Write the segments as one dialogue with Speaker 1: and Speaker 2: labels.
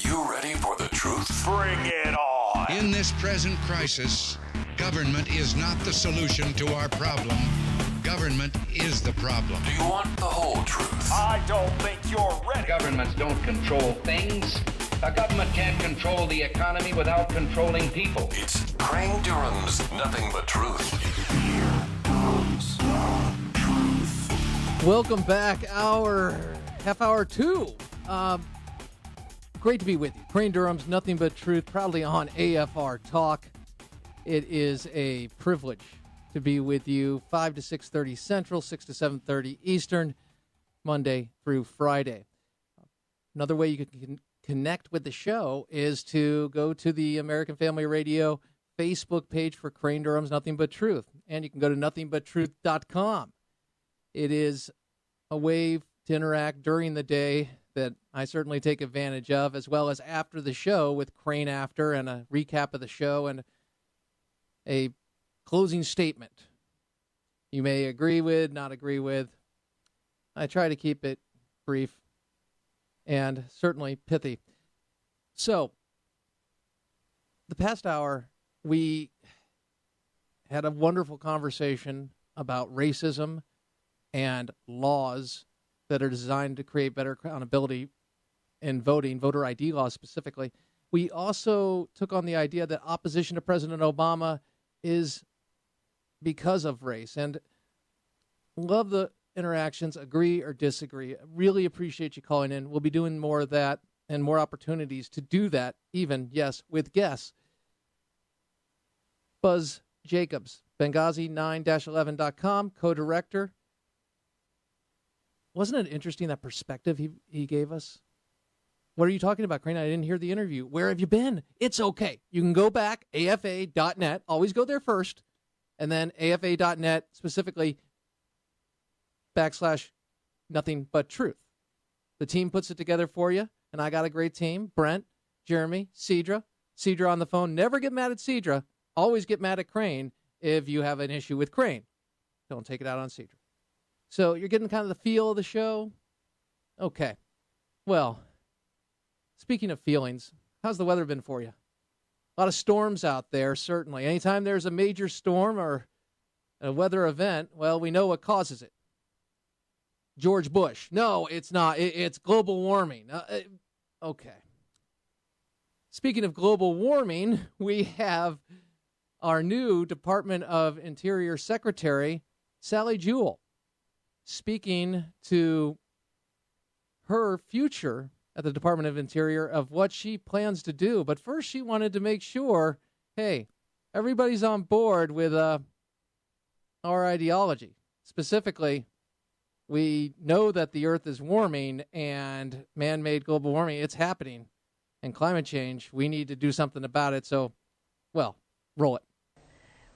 Speaker 1: you ready for the truth? Bring it on.
Speaker 2: In this present crisis, government is not the solution to our problem. Government is the problem.
Speaker 1: Do you want the whole truth?
Speaker 3: I don't think you're ready.
Speaker 4: Governments don't control things. A government can't control the economy without controlling people.
Speaker 1: It's Crane Durham's Nothing But Truth. Here comes the truth.
Speaker 5: Welcome back, half hour two. Great to be with you. Crane Durham's Nothing But Truth, proudly on AFR Talk. It is a privilege to be with you 5 to 6:30 Central, 6 to 7:30 Eastern, Monday through Friday. Another way you can connect with the show is to go to the American Family Radio Facebook page for Crane Durham's Nothing But Truth, and you can go to nothingbuttruth.com. It is a way to interact during the day that I certainly take advantage of, as well as after the show with Crane After and a recap of the show and a closing statement. You may agree with, not agree with. I try to keep it brief and certainly pithy. So, the past hour, we had a wonderful conversation about racism and laws that are designed to create better accountability in voting, voter ID laws specifically. We also took on the idea that opposition to President Obama is because of race. And love the interactions, agree or disagree. Really appreciate you calling in. We'll be doing more of that and more opportunities to do that, even, yes, with guests. Buzz Jacobs, Benghazi9-11.com, co-director. Wasn't it interesting, that perspective he gave us? What are you talking about, Crane? I didn't hear the interview. Where have you been? It's okay. You can go back, afa.net. Always go there first. And then afa.net, specifically, /Nothing But Truth. The team puts it together for you, and I got a great team. Brent, Jeremy, Cedra. Cedra on the phone. Never get mad at Cedra. Always get mad at Crane if you have an issue with Crane. Don't take it out on Cedra. So you're getting kind of the feel of the show? Okay. Well, speaking of feelings, how's the weather been for you? A lot of storms out there, certainly. Anytime there's a major storm or a weather event, well, we know what causes it. George Bush. No, it's not. It's global warming. Okay. Speaking of global warming, we have our new Department of Interior Secretary, Sally Jewell, speaking to her future at the Department of Interior of what she plans to do. But first, she wanted to make sure, hey, everybody's on board with our ideology. Specifically, we know that the Earth is warming and man-made global warming, it's happening. And climate change, we need to do something about it. So, well, roll it.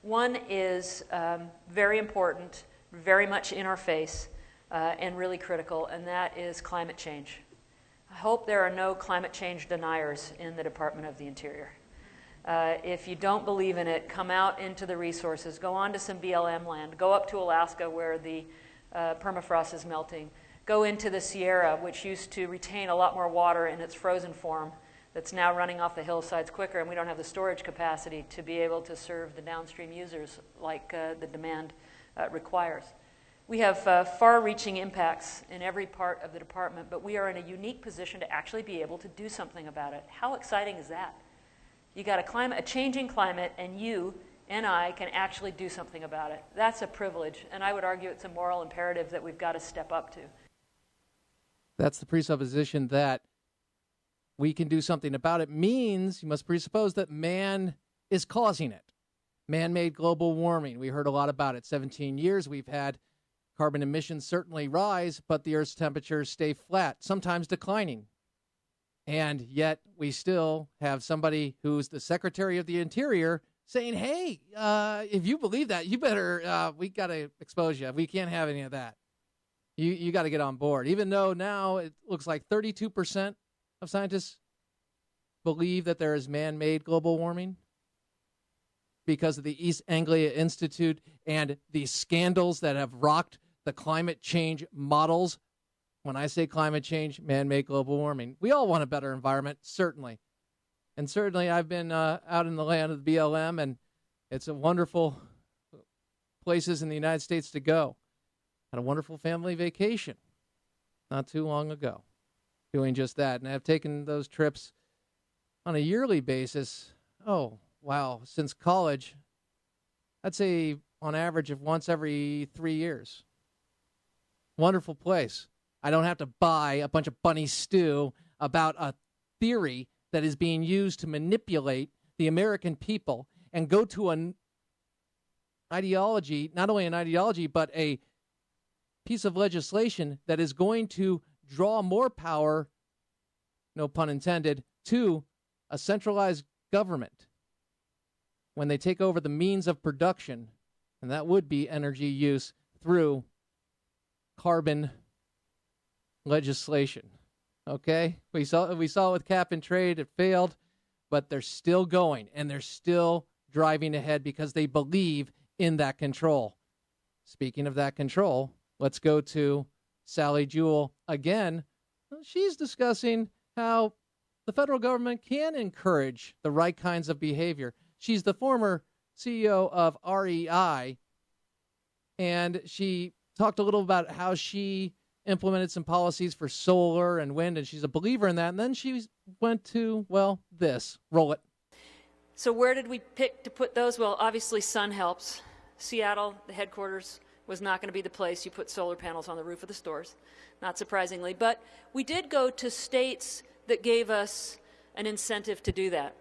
Speaker 6: One is very important, very much in our face, and really critical, and that is climate change. I hope there are no climate change deniers in the Department of the Interior. If you don't believe in it, come out into the resources, go on to some BLM land, go up to Alaska where the permafrost is melting, go into the Sierra, which used to retain a lot more water in its frozen form, that's now running off the hillsides quicker, and we don't have the storage capacity to be able to serve the downstream users like the demand requires. We have far-reaching impacts in every part of the department, but we are in a unique position to actually be able to do something about it. How exciting is that? You got a changing climate, and you and I can actually do something about it. That's a privilege, and I would argue it's a moral imperative that we've got to step up to.
Speaker 5: That's the presupposition that we can do something about it means you must presuppose that man is causing it. Man-made global warming. We heard a lot about it. 17 years we've had carbon emissions certainly rise, but the Earth's temperatures stay flat, sometimes declining. And yet we still have somebody who's the Secretary of the Interior saying, hey, if you believe that, you better, we got to expose you. We can't have any of that. You got to get on board. Even though now it looks like 32% of scientists believe that there is man-made global warming because of the East Anglia Institute and the scandals that have rocked the climate change models When I say climate change, man-made global warming, we all want a better environment, certainly. And certainly I've been out in the land of the BLM, and it's a wonderful places in the United States to go. Had a wonderful family vacation not too long ago doing just that. And I've taken those trips on a yearly basis. Oh, wow. Since college, I'd say on average of once every 3 years. Wonderful place. I don't have to buy a bunch of bunny stew about a theory that is being used to manipulate the American people and go to an ideology, not only an ideology, but a piece of legislation that is going to draw more power, no pun intended, to a centralized government when they take over the means of production, and that would be energy use through carbon legislation. Okay? We saw it with cap and trade. It failed, but they're still going, and they're still driving ahead because they believe in that control. Speaking of that control, let's go to Sally Jewell again. She's discussing how the federal government can encourage the right kinds of behavior. She's the former CEO of REI, and she talked a little about how she implemented some policies for solar and wind, and she's a believer in that. And then she went to, well, this. Roll it.
Speaker 6: So where did we pick to put those? Well, obviously sun helps. Seattle, the headquarters, was not going to be the place you put solar panels on the roof of the stores, not surprisingly. But we did go to states that gave us an incentive to do that.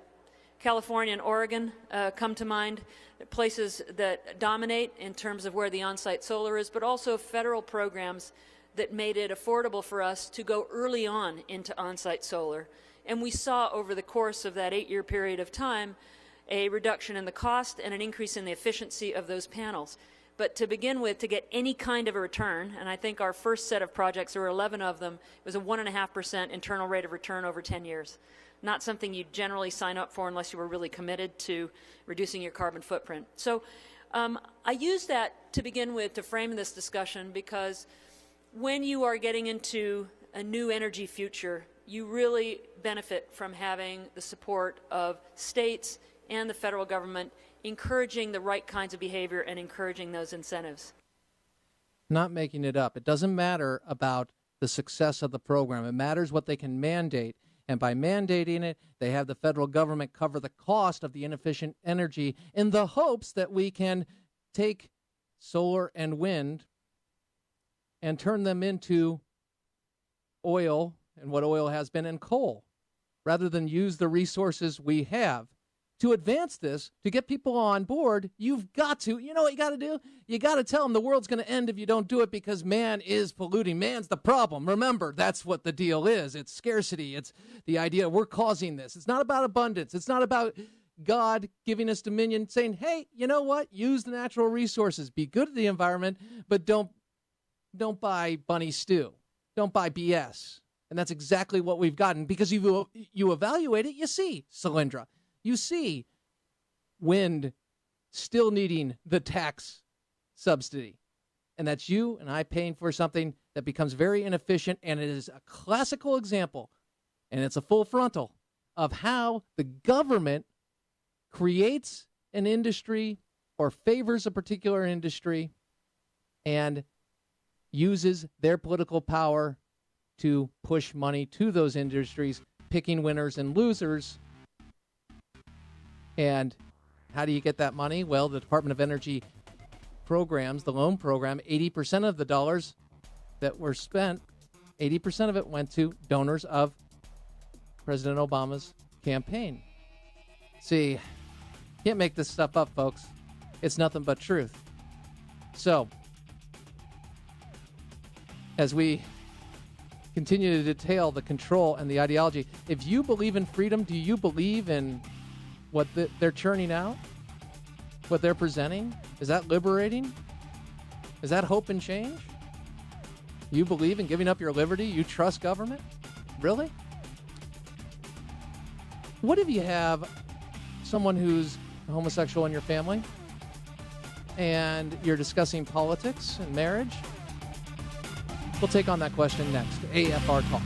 Speaker 6: California and Oregon come to mind, places that dominate in terms of where the on-site solar is, but also federal programs that made it affordable for us to go early on into on-site solar. And we saw over the course of that 8-year period of time a reduction in the cost and an increase in the efficiency of those panels. But to begin with, to get any kind of a return, and I think our first set of projects, there were 11 of them, it was a 1.5% internal rate of return over 10 years. Not something you generally sign up for unless you were really committed to reducing your carbon footprint. So I use that to begin with to frame this discussion, because when you are getting into a new energy future, you really benefit from having the support of states and the federal government encouraging the right kinds of behavior and encouraging those incentives.
Speaker 5: Not making it up. It doesn't matter about the success of the program. It matters what they can mandate. And by mandating it, they have the federal government cover the cost of the inefficient energy in the hopes that we can take solar and wind and turn them into oil, and what oil has been, and coal, rather than use the resources we have. To advance this, to get people on board, you've got to, you know what you got to do? You got to tell them the world's going to end if you don't do it, because man is polluting. Man's the problem. Remember, that's what the deal is. It's scarcity. It's the idea we're causing this. It's not about abundance. It's not about God giving us dominion, saying, hey, you know what? Use the natural resources. Be good to the environment, but don't buy bunny stew. Don't buy BS. And that's exactly what we've gotten, because you evaluate it, you see Solyndra. You see wind still needing the tax subsidy. And that's you and I paying for something that becomes very inefficient. And it is a classical example, and it's a full frontal, of how the government creates an industry or favors a particular industry and uses their political power to push money to those industries, picking winners and losers. And how do you get that money? Well, the Department of Energy programs, the loan program, 80% of the dollars that were spent, 80% of it went to donors of President Obama's campaign. See, can't make this stuff up, folks. It's nothing but truth. So, as we continue to detail the control and the ideology, if you believe in freedom, do you believe in what they're churning out? What they're presenting? Is that liberating? Is that hope and change? You believe in giving up your liberty? You trust government? Really? What if you have someone who's homosexual in your family and you're discussing politics and marriage? We'll take on that question next. AFR Talk.